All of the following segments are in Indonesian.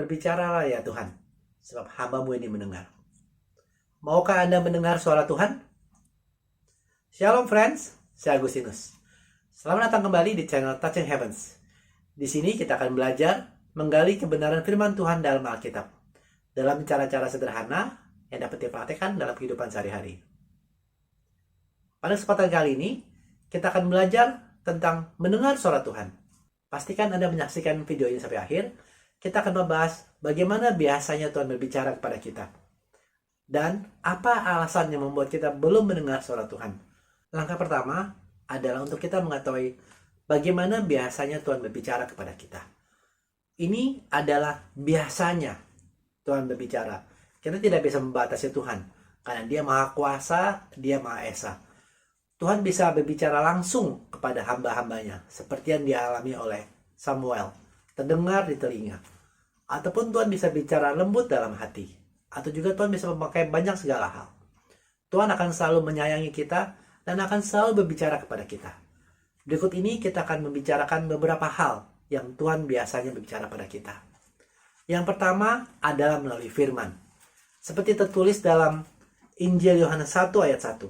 Berbicaralah ya Tuhan, sebab hamba-Mu ini mendengar. Maukah Anda mendengar suara Tuhan? Shalom friends, saya Agustinus. Selamat datang kembali di channel Touching Heavens. Di sini kita akan belajar menggali kebenaran firman Tuhan dalam Alkitab, dalam cara-cara sederhana yang dapat dipraktikkan dalam kehidupan sehari-hari. Pada kesempatan kali ini, kita akan belajar tentang mendengar suara Tuhan. Pastikan Anda menyaksikan video ini sampai akhir. Kita akan membahas bagaimana biasanya Tuhan berbicara kepada kita. Dan apa alasan yang membuat kita belum mendengar suara Tuhan. Langkah pertama adalah untuk kita mengetahui bagaimana biasanya Tuhan berbicara kepada kita. Ini adalah biasanya Tuhan berbicara. Kita tidak bisa membatasi Tuhan, karena Dia Maha Kuasa, Dia Maha Esa. Tuhan bisa berbicara langsung kepada hamba-hambanya, seperti yang dialami oleh Samuel, terdengar di telinga. Ataupun Tuhan bisa bicara lembut dalam hati, atau juga Tuhan bisa memakai banyak segala hal. Tuhan akan selalu menyayangi kita, dan akan selalu berbicara kepada kita. Berikut ini kita akan membicarakan beberapa hal yang Tuhan biasanya berbicara pada kita. Yang pertama adalah melalui firman. Seperti tertulis dalam Injil Yohanes 1 ayat 1.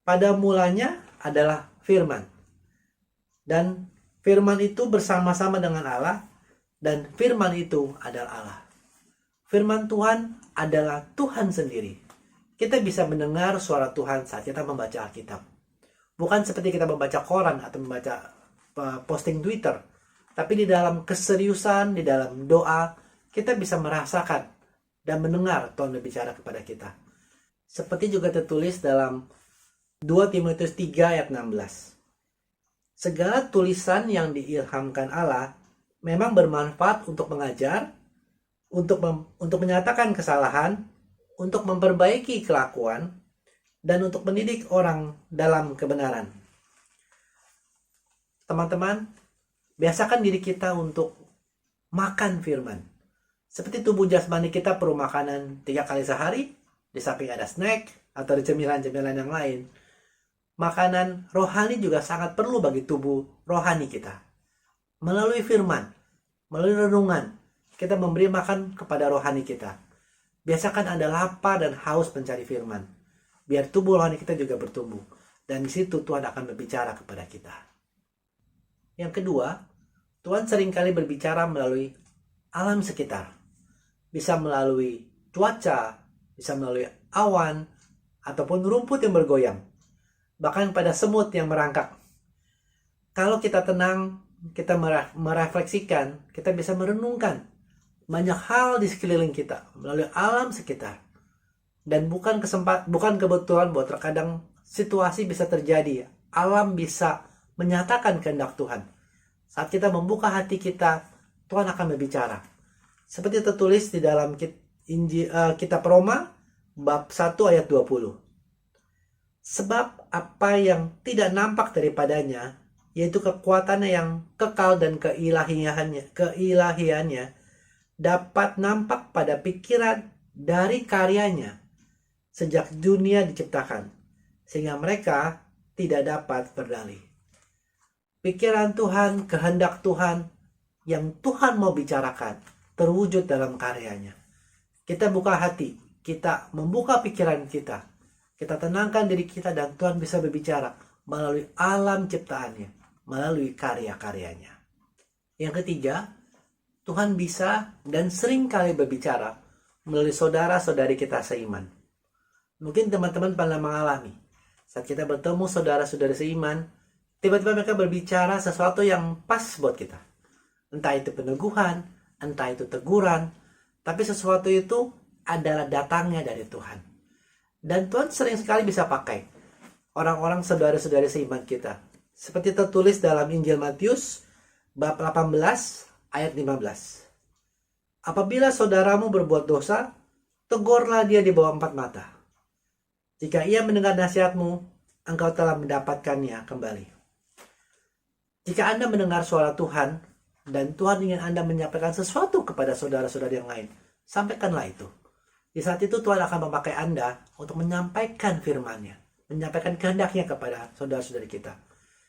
Pada mulanya adalah firman. Dan firman itu bersama-sama dengan Allah, dan firman itu adalah Allah. Firman Tuhan adalah Tuhan sendiri. Kita bisa mendengar suara Tuhan saat kita membaca Alkitab. Bukan seperti kita membaca koran atau membaca posting Twitter. Tapi di dalam keseriusan, di dalam doa, kita bisa merasakan dan mendengar Tuhan berbicara kepada kita. Seperti juga tertulis dalam 2 Timotius 3 ayat 16. Segala tulisan yang diilhamkan Allah memang bermanfaat untuk mengajar, untuk menyatakan kesalahan, untuk memperbaiki kelakuan, dan untuk mendidik orang dalam kebenaran. Teman-teman, biasakan diri kita untuk makan firman. Seperti tubuh jasmani kita perlu makanan 3 kali sehari, di samping ada snack atau cemilan-cemilan yang lain. Makanan rohani juga sangat perlu bagi tubuh rohani kita. Melalui firman, melalui renungan, kita memberi makan kepada rohani kita. Biasakan Anda lapar dan haus mencari firman, biar tubuh rohani kita juga bertumbuh. Dan di situ Tuhan akan berbicara kepada kita. Yang kedua, Tuhan seringkali berbicara melalui alam sekitar. Bisa melalui cuaca, bisa melalui awan, ataupun rumput yang bergoyang. Bahkan pada semut yang merangkak. Kalau kita tenang, kita merefleksikan, kita bisa merenungkan banyak hal di sekeliling kita melalui alam sekitar. Dan bukan kebetulan bahwa terkadang situasi bisa terjadi. Alam bisa menyatakan kehendak Tuhan. Saat kita membuka hati kita, Tuhan akan berbicara. Seperti tertulis di dalam kitab Roma bab 1 ayat 20. Sebab apa yang tidak nampak daripadanya, yaitu kekuatannya yang kekal dan keilahiannya, dapat nampak pada pikiran dari karyanya sejak dunia diciptakan, sehingga mereka tidak dapat berdalih. Pikiran Tuhan, kehendak Tuhan, yang Tuhan mau bicarakan, terwujud dalam karyanya. Kita buka hati, kita membuka pikiran kita, kita tenangkan diri kita, dan Tuhan bisa berbicara melalui alam ciptaannya, melalui karya-karyanya. Yang ketiga, Tuhan bisa dan sering kali berbicara melalui saudara-saudari kita seiman. Mungkin teman-teman pernah mengalami, saat kita bertemu saudara-saudari seiman, tiba-tiba mereka berbicara sesuatu yang pas buat kita. Entah itu peneguhan, entah itu teguran, tapi sesuatu itu adalah datangnya dari Tuhan. Dan Tuhan sering sekali bisa pakai orang-orang saudara-saudari seiman kita. Seperti tertulis dalam Injil Matius bab 18 ayat 15. Apabila saudaramu berbuat dosa, tegurlah dia di bawah 4 mata. Jika ia mendengar nasihatmu, engkau telah mendapatkannya kembali. Jika Anda mendengar suara Tuhan, dan Tuhan ingin Anda menyampaikan sesuatu kepada saudara-saudara yang lain, sampaikanlah itu. Di saat itu Tuhan akan memakai Anda untuk menyampaikan firman-Nya, menyampaikan kehendaknya kepada saudara-saudari kita.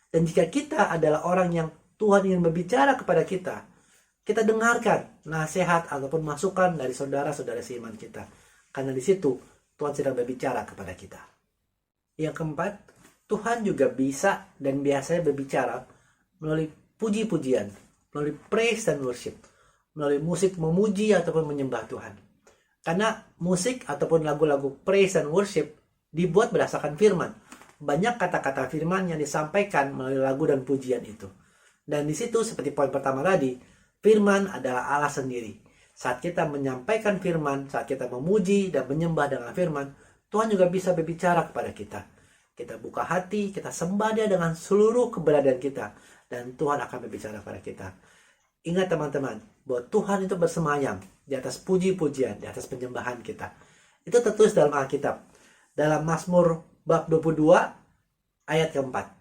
Dan jika kita adalah orang yang Tuhan ingin berbicara kepada kita, kita dengarkan nasihat ataupun masukan dari saudara-saudara seiman kita. Karena di situ Tuhan sedang berbicara kepada kita. Yang keempat, Tuhan juga bisa dan biasanya berbicara melalui puji-pujian, melalui praise dan worship, melalui musik memuji ataupun menyembah Tuhan. Karena musik ataupun lagu-lagu praise dan worship dibuat berdasarkan firman. Banyak kata-kata firman yang disampaikan melalui lagu dan pujian itu. Dan di situ seperti poin pertama tadi, firman adalah Allah sendiri. Saat kita menyampaikan firman, saat kita memuji dan menyembah dengan firman, Tuhan juga bisa berbicara kepada kita. Kita buka hati, kita sembah Dia dengan seluruh keberadaan kita. Dan Tuhan akan berbicara kepada kita. Ingat teman-teman, bahwa Tuhan itu bersemayam di atas puji-pujian, di atas penyembahan kita. Itu tertulis dalam Alkitab. Dalam Mazmur bab 22 ayat keempat.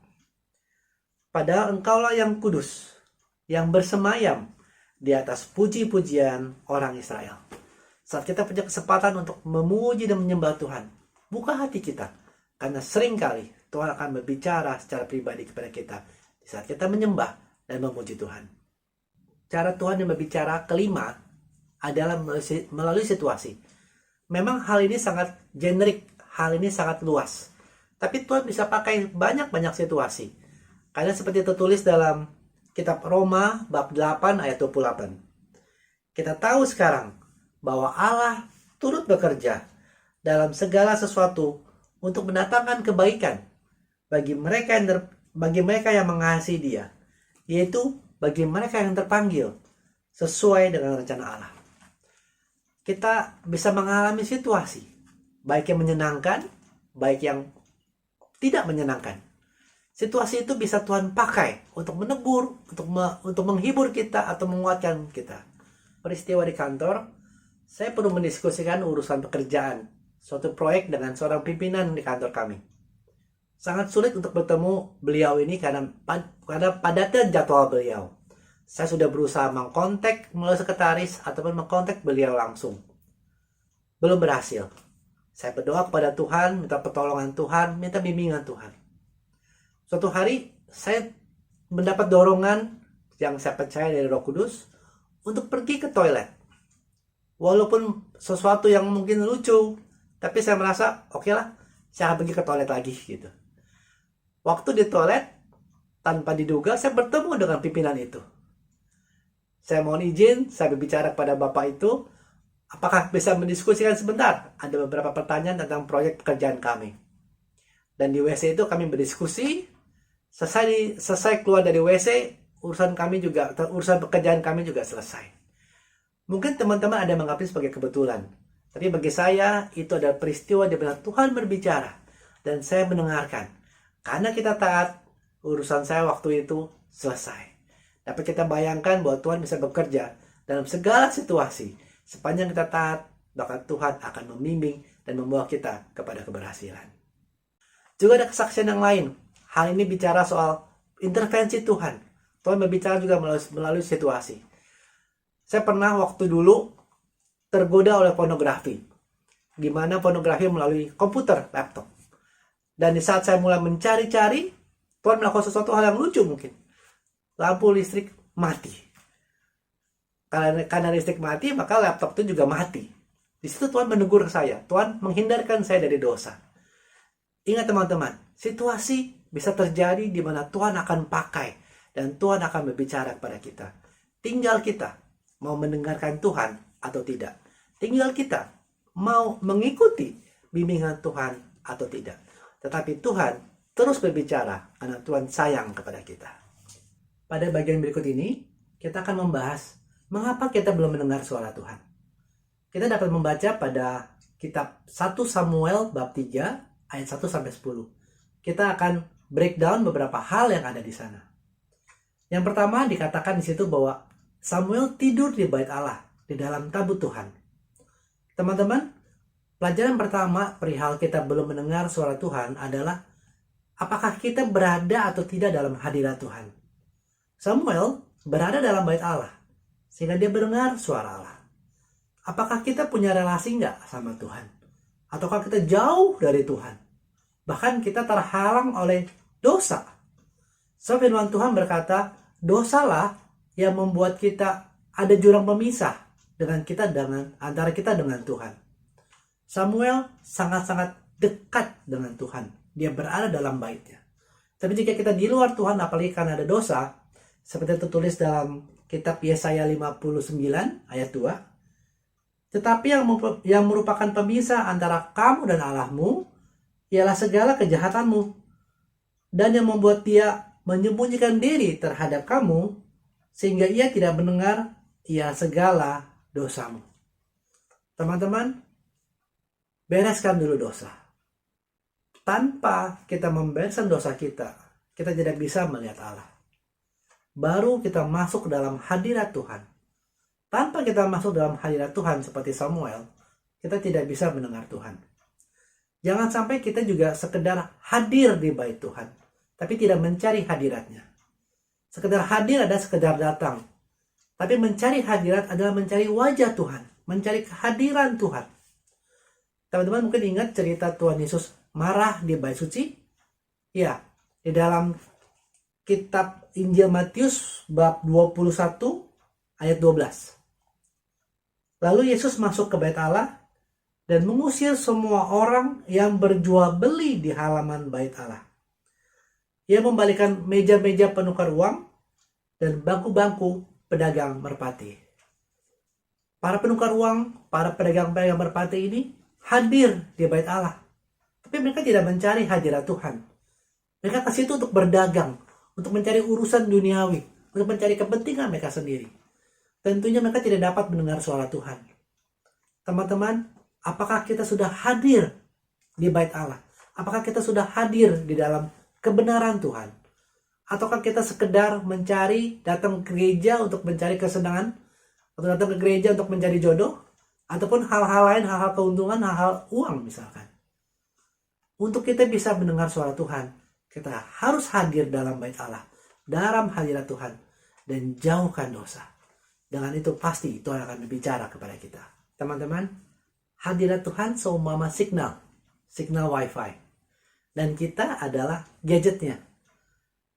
Padahal engkaulah yang kudus, yang bersemayam di atas puji-pujian orang Israel. Saat kita punya kesempatan untuk memuji dan menyembah Tuhan, buka hati kita. Karena seringkali Tuhan akan berbicara secara pribadi kepada kita di saat kita menyembah dan memuji Tuhan. Cara Tuhan yang berbicara kelima adalah melalui situasi. Memang hal ini sangat generik, hal ini sangat luas. Tapi Tuhan bisa pakai banyak-banyak situasi. Karena seperti tertulis dalam kitab Roma bab 8 ayat 28. Kita tahu sekarang bahwa Allah turut bekerja dalam segala sesuatu untuk mendatangkan kebaikan bagi mereka yang mengasihi Dia, yaitu bagi mereka yang terpanggil sesuai dengan rencana Allah. Kita bisa mengalami situasi, baik yang menyenangkan, baik yang tidak menyenangkan. Situasi itu bisa Tuhan pakai untuk menegur, untuk menghibur kita atau menguatkan kita. Peristiwa di kantor, saya perlu mendiskusikan urusan pekerjaan, suatu proyek dengan seorang pimpinan di kantor kami. Sangat sulit untuk bertemu beliau ini karena padatnya jadwal beliau. Saya sudah berusaha mengkontak melalui sekretaris ataupun mengkontak beliau langsung. Belum berhasil. Saya berdoa kepada Tuhan, minta pertolongan Tuhan, minta bimbingan Tuhan. Suatu hari saya mendapat dorongan yang saya percaya dari Roh Kudus untuk pergi ke toilet. Walaupun sesuatu yang mungkin lucu, tapi saya merasa oke lah, saya akan pergi ke toilet lagi gitu. Waktu di toilet, tanpa diduga saya bertemu dengan pimpinan itu. Saya mohon izin, saya berbicara kepada bapak itu, apakah bisa mendiskusikan sebentar? Ada beberapa pertanyaan tentang proyek pekerjaan kami. Dan di WC itu kami berdiskusi. Selesai keluar dari WC, urusan pekerjaan kami juga selesai. Mungkin teman-teman ada menganggap sebagai kebetulan. Tapi bagi saya, itu adalah peristiwa di mana Tuhan berbicara. Dan saya mendengarkan. Karena kita taat, urusan saya waktu itu selesai. Dapat kita bayangkan bahwa Tuhan bisa bekerja dalam segala situasi. Sepanjang kita taat, bahkan Tuhan akan membimbing dan membawa kita kepada keberhasilan. Juga ada kesaksian yang lain. Hal ini bicara soal intervensi Tuhan. Tuhan berbicara juga melalui situasi. Saya pernah waktu dulu tergoda oleh pornografi. Gimana pornografi melalui komputer, laptop. Dan di saat saya mulai mencari-cari, Tuhan melakukan sesuatu hal yang lucu mungkin. Lampu listrik mati. Karena listrik mati, maka laptop itu juga mati. Di situ Tuhan menegur saya. Tuhan menghindarkan saya dari dosa. Ingat teman-teman, situasi bisa terjadi di mana Tuhan akan pakai. Dan Tuhan akan berbicara kepada kita. Tinggal kita mau mendengarkan Tuhan atau tidak. Tinggal kita mau mengikuti bimbingan Tuhan atau tidak. Tetapi Tuhan terus berbicara karena Tuhan sayang kepada kita. Pada bagian berikut ini, kita akan membahas mengapa kita belum mendengar suara Tuhan. Kita dapat membaca pada kitab 1 Samuel bab 3 ayat 1-10. Kita akan breakdown beberapa hal yang ada di sana. Yang pertama dikatakan di situ bahwa Samuel tidur di bait Allah, di dalam tabut Tuhan. Teman-teman, pelajaran pertama perihal kita belum mendengar suara Tuhan adalah apakah kita berada atau tidak dalam hadirat Tuhan. Samuel berada dalam bait Allah, sehingga dia mendengar suara Allah. Apakah kita punya relasi nggak sama Tuhan? Ataukah kita jauh dari Tuhan? Bahkan kita terhalang oleh dosa. So firman Tuhan berkata, dosalah yang membuat kita ada jurang pemisah antara kita dengan Tuhan. Samuel sangat-sangat dekat dengan Tuhan. Dia berada dalam baitnya. Tapi jika kita di luar Tuhan, apalagi karena ada dosa, seperti tertulis dalam kitab Yesaya 59 ayat 2, tetapi yang merupakan pemisah antara kamu dan Allahmu ialah segala kejahatanmu, dan yang membuat dia menyembunyikan diri terhadap kamu sehingga ia tidak mendengar ia segala dosamu. Teman-teman, bereskan dulu dosa. Tanpa kita membereskan dosa kita tidak bisa melihat Allah. Baru kita masuk dalam hadirat Tuhan. Tanpa kita masuk dalam hadirat Tuhan seperti Samuel, kita tidak bisa mendengar Tuhan. Jangan sampai kita juga sekedar hadir di bait Tuhan, tapi tidak mencari hadiratnya. Sekedar hadir adalah sekedar datang. Tapi mencari hadirat adalah mencari wajah Tuhan, mencari kehadiran Tuhan. Teman-teman mungkin ingat cerita Tuhan Yesus marah di bait suci? Ya, di dalam kitab Injil Matius bab 21 ayat 12. Lalu Yesus masuk ke bait Allah dan mengusir semua orang yang berjual beli di halaman bait Allah. Ia membalikan meja-meja penukar uang dan bangku-bangku pedagang merpati. Para penukar uang, para pedagang-pedagang merpati ini hadir di bait Allah. Tapi mereka tidak mencari hadirat Tuhan. Mereka ke situ untuk berdagang, untuk mencari urusan duniawi, untuk mencari kepentingan mereka sendiri. Tentunya mereka tidak dapat mendengar suara Tuhan. Teman-teman, apakah kita sudah hadir di bait Allah? Apakah kita sudah hadir di dalam kebenaran Tuhan? Ataukah kita sekedar datang ke gereja untuk mencari kesenangan, atau datang ke gereja untuk mencari jodoh, ataupun hal-hal lain, hal-hal keuntungan, hal-hal uang misalkan. Untuk kita bisa mendengar suara Tuhan, kita harus hadir dalam bait Allah, dalam hadirat Tuhan, dan jauhkan dosa. Dengan itu pasti Tuhan akan berbicara kepada kita. Teman-teman, hadirat Tuhan seumpama signal Wi-Fi. Dan kita adalah gadgetnya.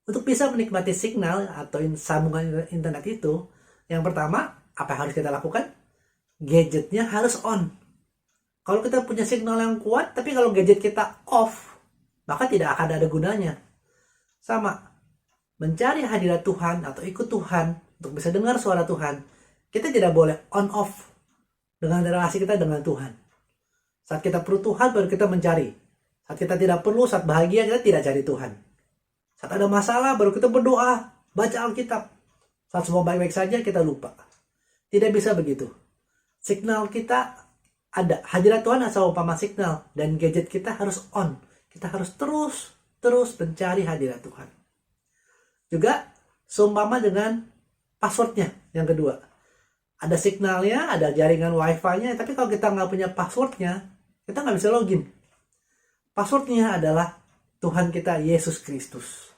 Untuk bisa menikmati signal atau sambungan internet itu, yang pertama, apa yang harus kita lakukan? Gadgetnya harus on. Kalau kita punya signal yang kuat, tapi kalau gadget kita off, maka tidak akan ada gunanya. Sama, mencari hadirat Tuhan atau ikut Tuhan, untuk bisa dengar suara Tuhan, kita tidak boleh on-off dengan relasi kita dengan Tuhan. Saat kita perlu Tuhan, baru kita mencari. Saat kita tidak perlu, saat bahagia, kita tidak cari Tuhan. Saat ada masalah, baru kita berdoa, baca Alkitab. Saat semua baik-baik saja, kita lupa. Tidak bisa begitu. Signal kita ada. Hadirat Tuhan asal umpama signal. Dan gadget kita harus on. Kita harus terus mencari hadirat Tuhan. Juga seumpama dengan passwordnya yang kedua. Ada signalnya, ada jaringan Wi-Fi-nya, tapi kalau kita nggak punya passwordnya, kita nggak bisa login. Passwordnya adalah Tuhan kita Yesus Kristus.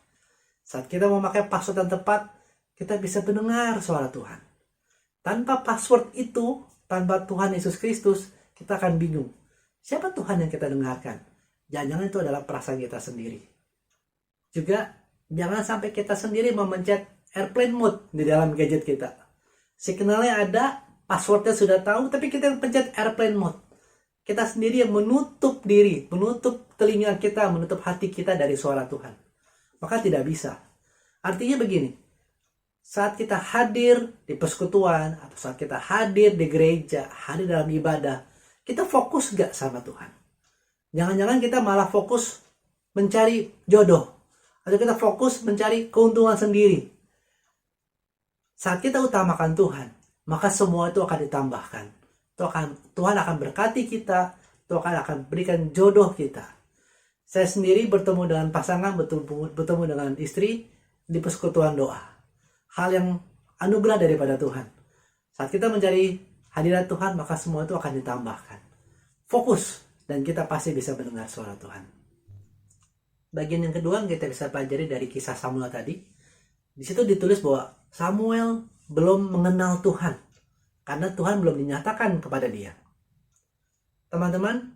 Saat kita memakai password yang tepat, kita bisa mendengar suara Tuhan. Tanpa password itu, tanpa Tuhan Yesus Kristus, kita akan bingung. Siapa Tuhan yang kita dengarkan? Jangan-jangan itu adalah perasaan kita sendiri. Juga, jangan sampai kita sendiri memencet airplane mode di dalam gadget kita. Signalnya ada, passwordnya sudah tahu, tapi kita yang pencet airplane mode. Kita sendiri yang menutup diri, menutup telinga kita, menutup hati kita dari suara Tuhan. Maka tidak bisa. Artinya begini, saat kita hadir di persekutuan, atau saat kita hadir di gereja, hadir dalam ibadah, kita fokus gak sama Tuhan? Jangan-jangan kita malah fokus mencari jodoh, atau kita fokus mencari keuntungan sendiri. Saat kita utamakan Tuhan, maka semua itu akan ditambahkan. Tuhan akan berkati kita, Tuhan akan berikan jodoh kita. Saya sendiri bertemu dengan pasangan, bertemu dengan istri di persekutuan doa. Hal yang anugerah daripada Tuhan. Saat kita mencari hadirat Tuhan, maka semua itu akan ditambahkan. Fokus, dan kita pasti bisa mendengar suara Tuhan. Bagian yang kedua yang kita bisa pelajari dari kisah Samuel tadi. Di situ ditulis bahwa Samuel belum mengenal Tuhan. Karena Tuhan belum dinyatakan kepada dia. Teman-teman,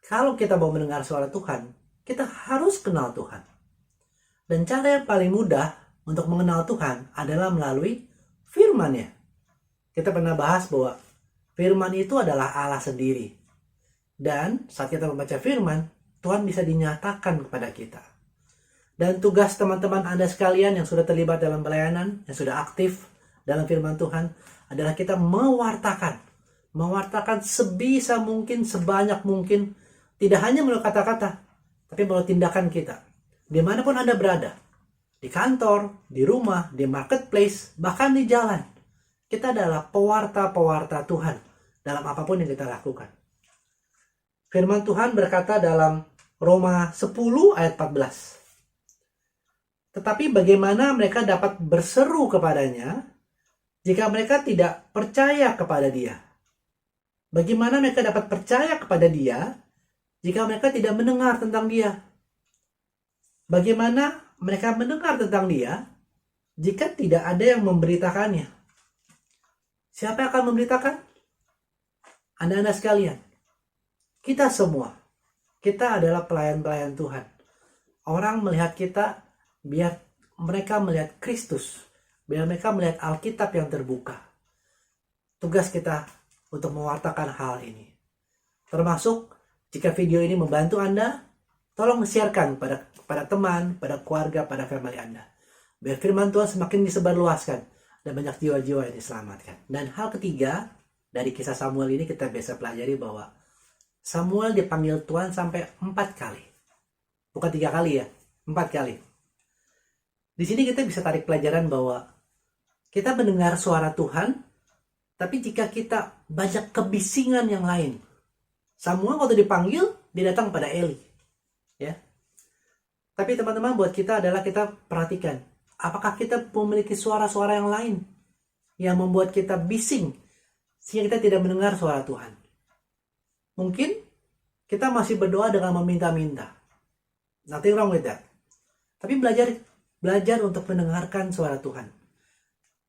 kalau kita mau mendengar suara Tuhan, kita harus kenal Tuhan. Dan cara yang paling mudah untuk mengenal Tuhan adalah melalui firman-Nya. kita pernah bahas bahwa firman itu adalah Allah sendiri. Dan saat kita membaca firman, Tuhan bisa dinyatakan kepada kita. Dan tugas teman-teman Anda sekalian yang sudah terlibat dalam pelayanan, yang sudah aktif dalam firman Tuhan, adalah kita mewartakan sebisa mungkin, sebanyak mungkin, tidak hanya melalui kata-kata, tapi melalui tindakan kita. Dimanapun Anda berada, di kantor, di rumah, di marketplace, bahkan di jalan, kita adalah pewarta-pewarta Tuhan dalam apapun yang kita lakukan. Firman Tuhan berkata dalam Roma 10 ayat 14. Tetapi bagaimana mereka dapat berseru kepadanya jika mereka tidak percaya kepada Dia? Bagaimana mereka dapat percaya kepada Dia jika mereka tidak mendengar tentang Dia? Bagaimana mereka mendengar tentang Dia jika tidak ada yang memberitakannya? Siapa yang akan memberitakan? Anda-anda sekalian. Kita semua. Kita adalah pelayan-pelayan Tuhan. Orang melihat kita biar mereka melihat Kristus. Biar mereka melihat Alkitab yang terbuka. Tugas kita untuk mewartakan hal ini. Termasuk jika video ini membantu Anda, tolong sharekan pada teman, pada keluarga, pada family Anda. Biar firman Tuhan semakin disebarluaskan dan banyak jiwa-jiwa yang diselamatkan. Dan hal ketiga, dari kisah Samuel ini kita bisa pelajari bahwa Samuel dipanggil Tuhan sampai 4 kali. Bukan 3 kali ya, 4 kali. Di sini kita bisa tarik pelajaran bahwa kita mendengar suara Tuhan, tapi jika kita banyak kebisingan yang lain. Samuel waktu dipanggil, dia datang pada Eli. Ya. Tapi teman-teman, buat kita adalah kita perhatikan, apakah kita memiliki suara-suara yang lain yang membuat kita bising sehingga kita tidak mendengar suara Tuhan. Mungkin kita masih berdoa dengan meminta-minta. Nothing wrong with that. Tapi belajar untuk mendengarkan suara Tuhan.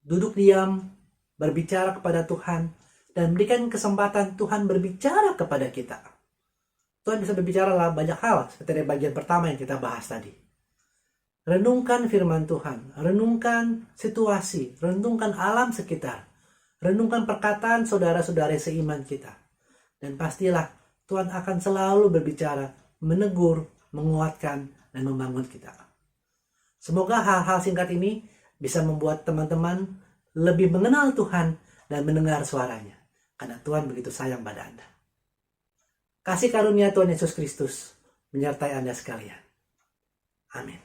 Duduk diam, berbicara kepada Tuhan, dan berikan kesempatan Tuhan berbicara kepada kita. Tuhan bisa berbicara dalam banyak hal, seperti dari bagian pertama yang kita bahas tadi. Renungkan firman Tuhan, renungkan situasi, renungkan alam sekitar, renungkan perkataan saudara-saudara seiman kita. Dan pastilah Tuhan akan selalu berbicara, menegur, menguatkan, dan membangun kita. Semoga hal-hal singkat ini bisa membuat teman-teman lebih mengenal Tuhan dan mendengar suaranya. Karena Tuhan begitu sayang pada Anda. Kasih karunia Tuhan Yesus Kristus menyertai Anda sekalian. Amin.